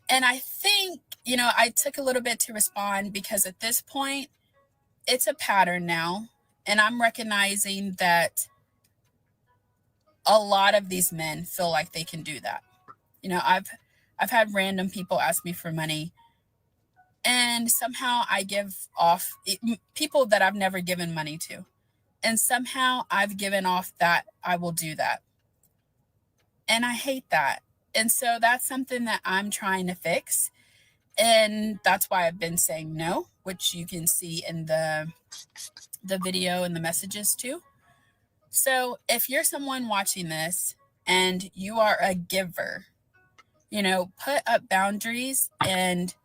C: And I think, I took a little bit to respond because at this point, it's a pattern now. And I'm recognizing that a lot of these men feel like they can do that. I've had random people ask me for money, and somehow I give off people that I've never given money to. And somehow I've given off that I will do that. And I hate that. And so that's something that I'm trying to fix. And that's why I've been saying no, which you can see in the video and the messages too. So if you're someone watching this and you are a giver, put up boundaries and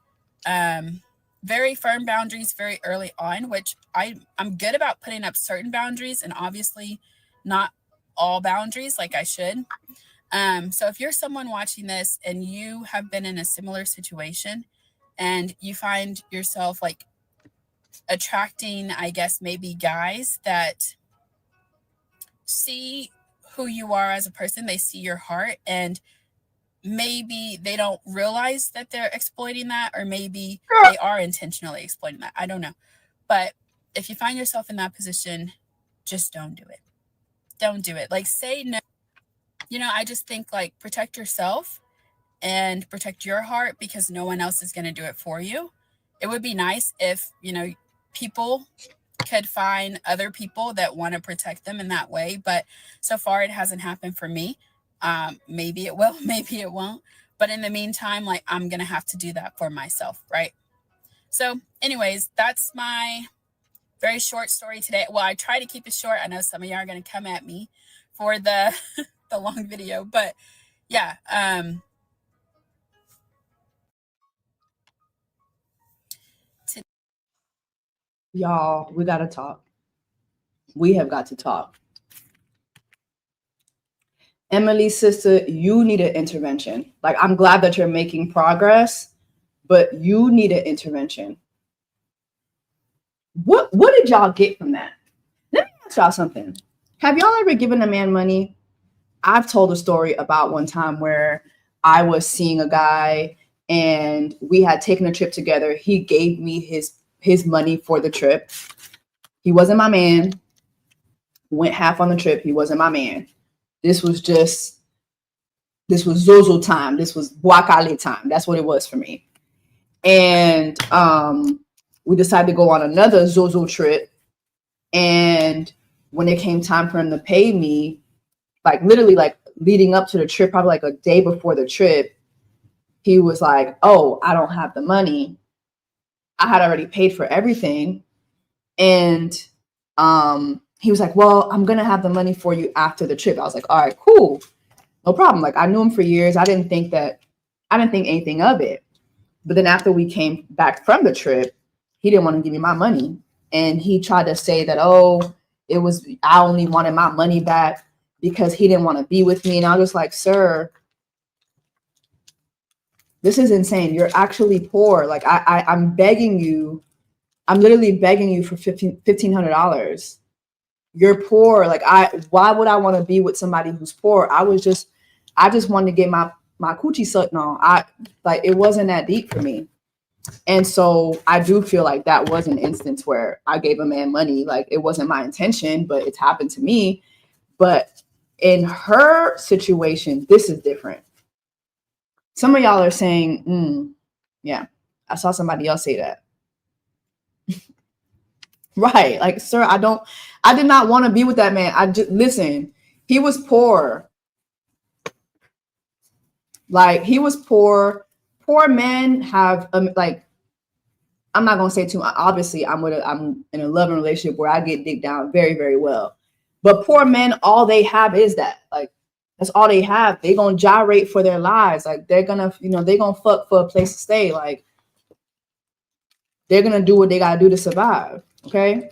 C: very firm boundaries very early on, which I'm good about putting up certain boundaries and obviously not all boundaries like I should. So if you're someone watching this and you have been in a similar situation and you find yourself like attracting, I guess, maybe guys that see who you are as a person, they see your heart, and maybe they don't realize that they're exploiting that, or maybe they are intentionally exploiting that. I don't know. But if you find yourself in that position, just don't do it. Don't do it. Like, say no. I just think like protect yourself and protect your heart because no one else is going to do it for you. It would be nice if, people could find other people that want to protect them in that way. But so far it hasn't happened for me. Maybe it will, maybe it won't. But in the meantime, like I'm going to have to do that for myself. Right. So anyways, that's my very short story today. Well, I try to keep it short. I know some of you are going to come at me for the long video, but yeah.
B: Y'all, we got to talk. We have got to talk. Emily's sister, you need an intervention. Like, I'm glad that you're making progress, but you need an intervention. What did y'all get from that? Let me ask y'all something. Have y'all ever given a man money? I've told a story about one time where I was seeing a guy and we had taken a trip together. He gave me his money for the trip. He wasn't my man. Went half on the trip. He wasn't my man. This was Zozo time. This was Wakale time. That's what it was for me. And we decided to go on another Zozo trip. And when it came time for him to pay me, like literally like leading up to the trip, probably like a day before the trip, he was like, oh, I don't have the money. I had already paid for everything. And he was like, well, I'm going to have the money for you after the trip. I was like, all right, cool. No problem. Like I knew him for years. I didn't think anything of it. But then after we came back from the trip, he didn't want to give me my money. And he tried to say that, oh, I only wanted my money back because he didn't want to be with me. And I was just like, sir, this is insane. You're actually poor. Like I'm begging you. I'm literally begging you for $1,500. You're poor. Like why would I want to be with somebody who's poor? I just wanted to get my coochie sucked on. It wasn't that deep for me. And so I do feel like that was an instance where I gave a man money. Like it wasn't my intention, but it's happened to me. But in her situation, this is different. Some of y'all are saying, yeah, I saw somebody else say that. Right. Like, sir, I did not want to be with that man. Listen, he was poor. Like he was poor. Poor men have like, I'm not going to say too much. Obviously I'm in a loving relationship where I get digged down very, very well. But poor men, all they have is that. Like, that's all they have. They're going to gyrate for their lives. Like they're going to, they're going to fuck for a place to stay. Like they're going to do what they got to do to survive. Okay.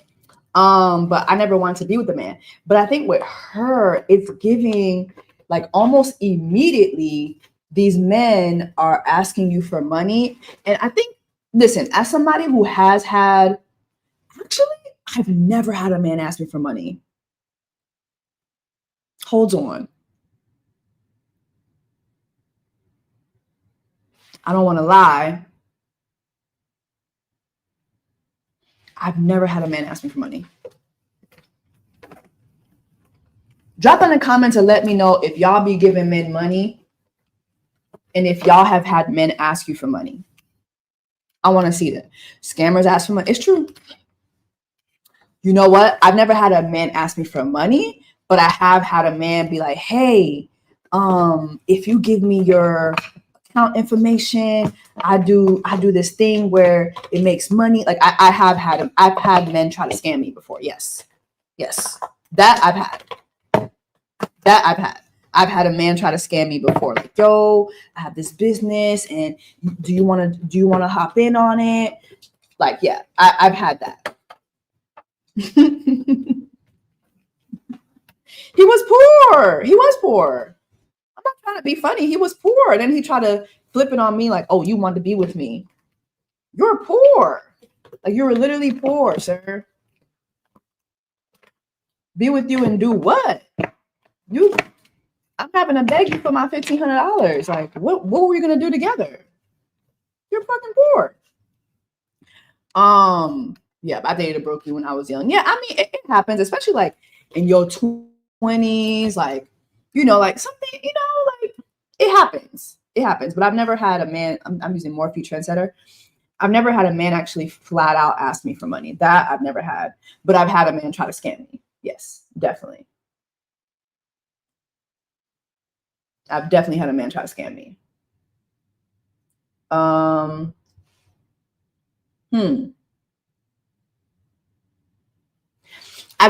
B: But I never wanted to be with the man. But I think with her, it's giving like almost immediately these men are asking you for money. And I think, listen, as somebody who has had, actually, I've never had a man ask me for money. Hold on. I don't want to lie. I've never had a man ask me for money. Drop in the comments and let me know if y'all be giving men money and if y'all have had men ask you for money. I want to see that. Scammers ask for money. It's true. You know what? I've never had a man ask me for money, but I have had a man be like, hey, if you give me your account information, I do this thing where it makes money. Like I've had men try to scam me before. Yes. That I've had. I've had a man try to scam me before. Like, yo, I have this business and do you want to hop in on it? Like, yeah, I've had that. He was poor. I'm not trying to be funny. He was poor. And then he tried to flip it on me like, oh, you want to be with me. You're poor. Like you were literally poor, sir. Be with you and do what? I'm having to beg you for my $1,500. Like, what were we gonna do together? You're fucking poor. Yeah, I dated a brokey when I was young. Yeah, I mean, it happens, especially like in your 20s, like, like something, like it happens. It happens. But I've never had a man, I'm using Morphe Trendsetter. I've never had a man actually flat out ask me for money. That I've never had. But I've had a man try to scam me. Yes, definitely. I've definitely had a man try to scam me. I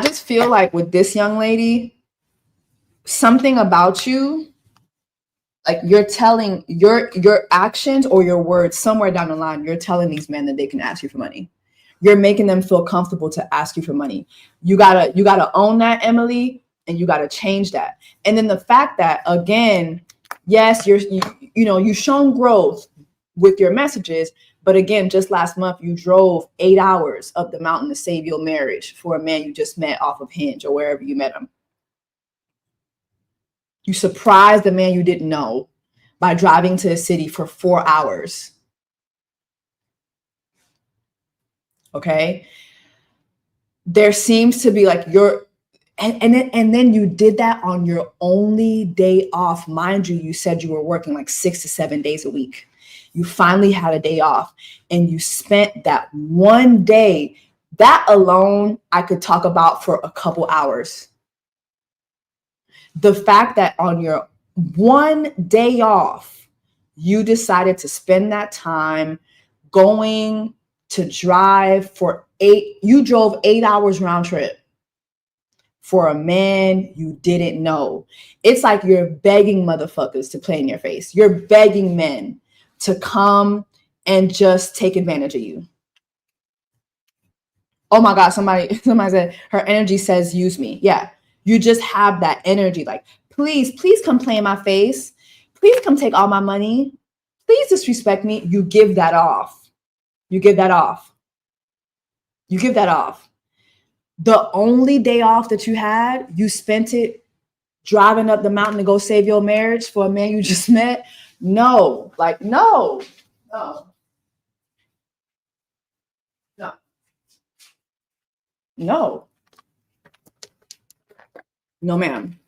B: just feel like with this young lady, something about you, like you're telling your actions or your words somewhere down the line, you're telling these men that they can ask you for money. You're making them feel comfortable to ask you for money. You gotta own that, Emily, and you gotta change that. And then the fact that, again, yes, you've shown growth with your messages, But again, just last month, you drove 8 hours up the mountain to save your marriage for a man you just met off of Hinge or wherever you met him. You surprised the man you didn't know by driving to a city for 4 hours. Okay. There seems to be like and then you did that on your only day off. Mind you, you said you were working like 6 to 7 days a week. You finally had a day off and you spent that one day. That alone, I could talk about for a couple hours. The fact that on your one day off, you decided to spend that time going to drive for you drove 8 hours round trip for a man you didn't know. It's like you're begging motherfuckers to play in your face. You're begging men to come and just take advantage of you. Oh my God, somebody said her energy says use me. Yeah, you just have that energy like, please come play in my face. Please come take all my money. Please disrespect me. You give that off. You give that off. You give that off. The only day off that you had, you spent it driving up the mountain to go save your marriage for a man you just met. No, like, no. No, ma'am.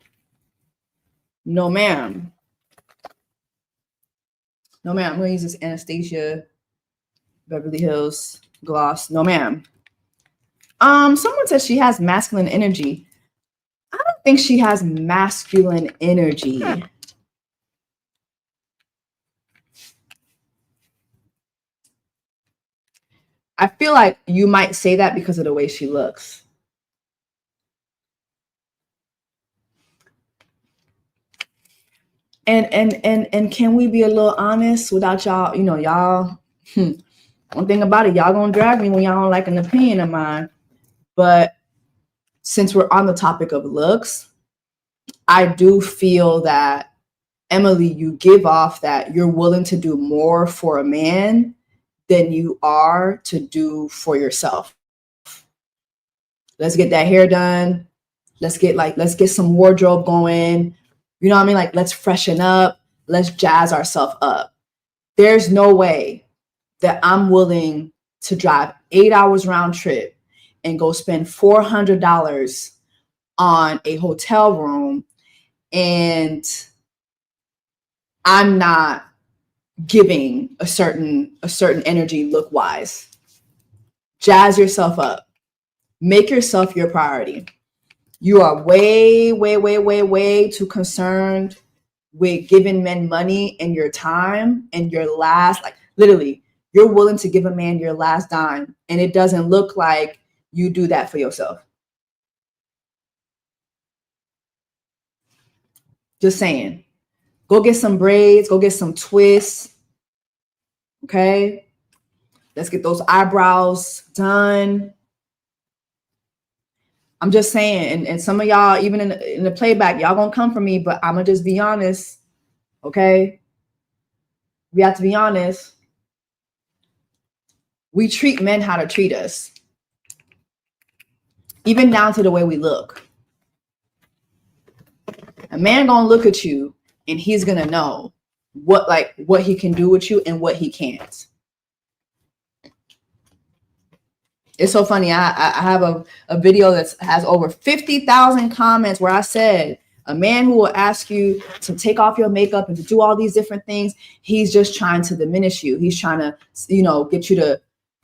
B: No, ma'am. I'm going to use this Anastasia Beverly Hills gloss. No, ma'am. Someone says she has masculine energy. I don't think she has masculine energy. I feel like you might say that because of the way she looks. And can we be a little honest without y'all, y'all, one thing about it, y'all gonna drag me when y'all don't like an opinion of mine. But since we're on the topic of looks, I do feel that, Emily, you give off that you're willing to do more for a man than you are to do for yourself. Let's get that hair done. Let's get some wardrobe going. You know what I mean? Like, let's freshen up. Let's jazz ourselves up. There's no way that I'm willing to drive 8 hours round trip and go spend $400 on a hotel room and I'm not giving a certain energy look wise. Jazz yourself up. Make yourself your priority. You are way, way, way, way, way too concerned with giving men money and your time and your last, like literally, you're willing to give a man your last dime and it doesn't look like you do that for yourself. Just saying. Go get some braids, go get some twists. Okay? Let's get those eyebrows done. I'm just saying, and some of y'all, even in the playback, y'all gonna come for me, but I'm gonna just be honest, okay? We have to be honest. We treat men how to treat us, even down to the way we look. A man gonna look at you, and he's gonna know what he can do with you and what he can't. It's so funny. I have a video that has over 50,000 comments where I said, a man who will ask you to take off your makeup and to do all these different things, he's just trying to diminish you. He's trying to, get you to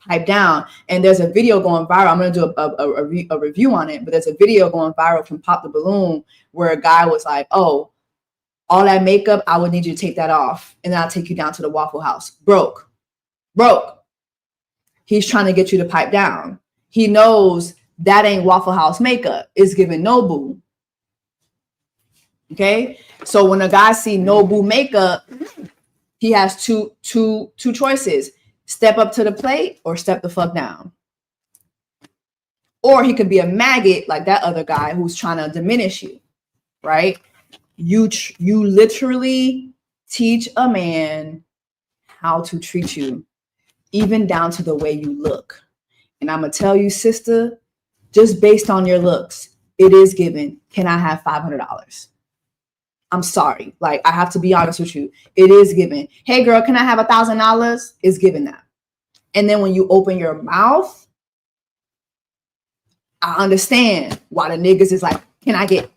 B: pipe down. And there's a video going viral. I'm going to do a review on it, but there's a video going viral from Pop the Balloon where a guy was like, oh, all that makeup, I would need you to take that off. And then I'll take you down to the Waffle House. Broke. He's trying to get you to pipe down. He knows that ain't Waffle House makeup. It's giving Nobu. Okay? So when a guy see Nobu makeup, he has two choices. Step up to the plate or step the fuck down. Or he could be a maggot like that other guy who's trying to diminish you, right? You literally teach a man how to treat you. even down to the way you look. And I'm gonna tell you, sister, just based on your looks, it is given. Can I have $500? I'm sorry. Like, I have to be honest with you. It is given. Hey girl, can I have $1,000? It's given that. And then when you open your mouth, I understand why the niggas is like, I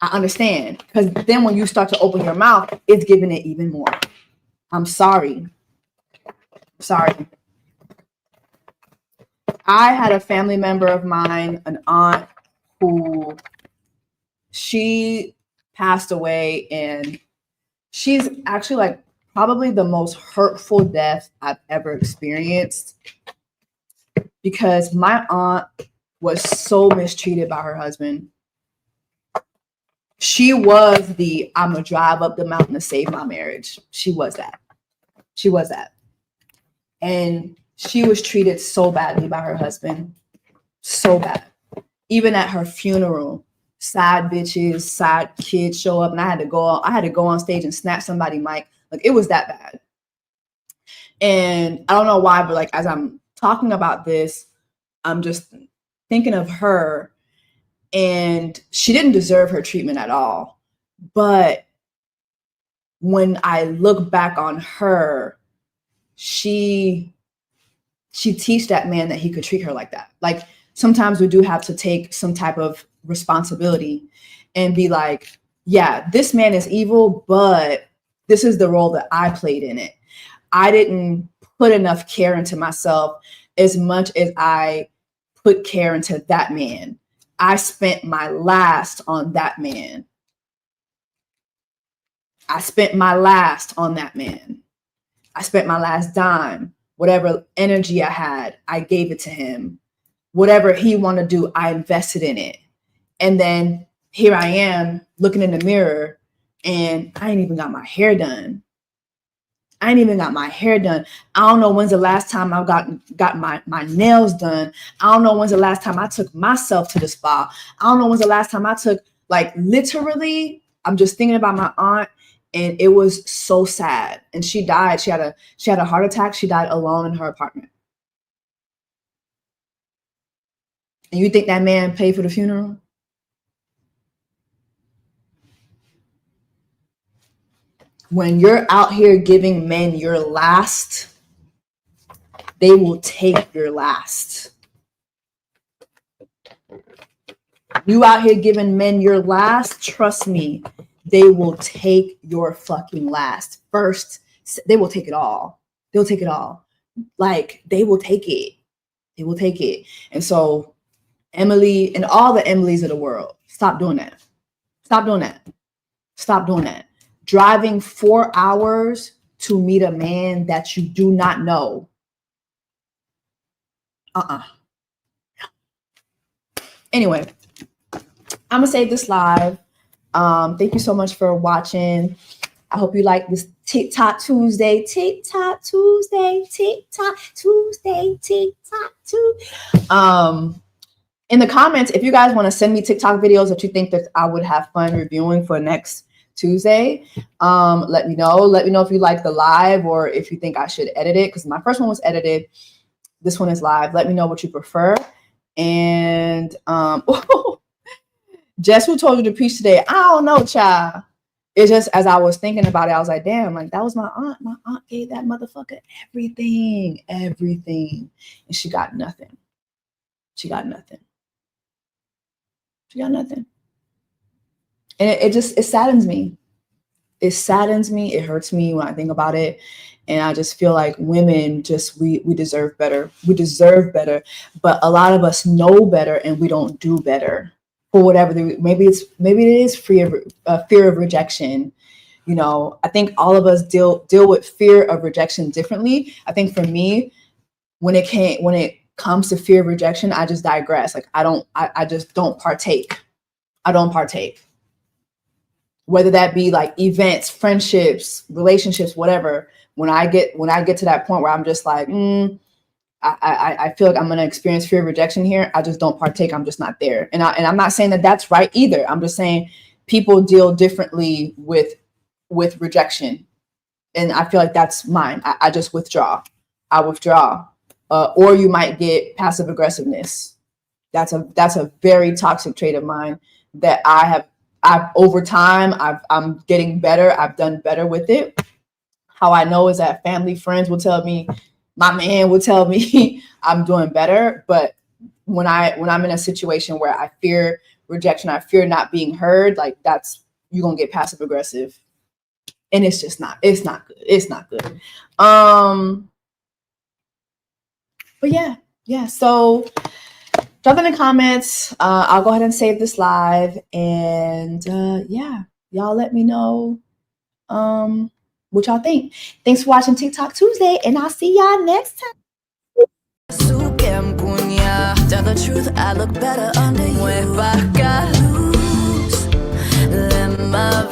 B: understand. Because then when you start to open your mouth, it's giving it even more. I'm sorry. Sorry. I had a family member of mine, an aunt, who she passed away, and she's actually like probably the most hurtful death I've ever experienced, because my aunt was so mistreated by her husband. She was the I'm gonna drive up the mountain to save my marriage. She was that. She was that. And she was treated so badly by her husband. So bad. Even at her funeral, side bitches, side kids show up, and I had to go on stage and snatch somebody's mic. Like, it was that bad. And I don't know why, but like, as I'm talking about this, I'm just thinking of her, and she didn't deserve her treatment at all. But when I look back on her, she teach that man that he could treat her like that. Like, sometimes we do have to take some type of responsibility and be like, yeah, this man is evil, but this is the role that I played in it. I didn't put enough care into myself as much as I put care into that man. I spent my last on that man. I spent my last on that man. I spent my last dime. Whatever energy I had, I gave it to him. Whatever he wanted to do, I invested in it. And then here I am looking in the mirror, and I ain't even got my hair done. I don't know when's the last time I got my nails done. I don't know when's the last time I took myself to the spa. I don't know when's the last time I took, like, literally, I'm just thinking about my aunt, and it was so sad. And she died. She had a heart attack. She died alone in her apartment. And you think that man paid for the funeral? When you're out here giving men your last, they will take your last. You out here giving men your last, trust me, they will take your fucking last. First, they will take it all. They'll take it all. Like, they will take it. They will take it. And so, Emily and all the Emilys of the world, stop doing that. Stop doing that. Stop doing that. Driving 4 hours to meet a man that you do not know. Anyway, I'm going to save this live. Thank you so much for watching. I hope you like this TikTok Tuesday. TikTok Tuesday. TikTok Tuesday. TikTok Tuesday. In the comments, if you guys want to send me TikTok videos that you think that I would have fun reviewing for next Tuesday, let me know. Let me know if you like the live or if you think I should edit it, because my first one was edited. This one is live. Let me know what you prefer. And Jess, who told you to preach today? I don't know, child. It's just, as I was thinking about it, I was like, damn, like, that was my aunt. My aunt gave that motherfucker everything. And she got nothing. She got nothing. And it saddens me. It saddens me. It hurts me when I think about it. And I just feel like women we deserve better. We deserve better. But a lot of us know better and we don't do better. For whatever, maybe it is fear of rejection. You know, I think all of us deal with fear of rejection differently. I think for me, when it comes to fear of rejection, I just digress. Like, I just don't partake. I don't partake. Whether that be like events, friendships, relationships, whatever. When I get to that point where I'm just like, I feel like I'm going to experience fear of rejection here, I just don't partake. I'm just not there. And I'm not saying that that's right either. I'm just saying people deal differently with rejection. And I feel like that's mine. I just withdraw. I withdraw. Or you might get passive aggressiveness. That's a very toxic trait of mine that I've over time, I'm getting better. I've done better with it. How I know is that family, friends will tell me, my man will tell me I'm doing better. But when I'm in a situation where I fear rejection, I fear not being heard, like you're gonna get passive aggressive. And it's just not, it's not good. It's not good. But yeah. So drop in the comments. I'll go ahead and save this live, and yeah, y'all let me know what y'all think. Thanks for watching TikTok Tuesday, and I'll see y'all next time.
A: Tell the truth, I look better under you. If I got loose, let my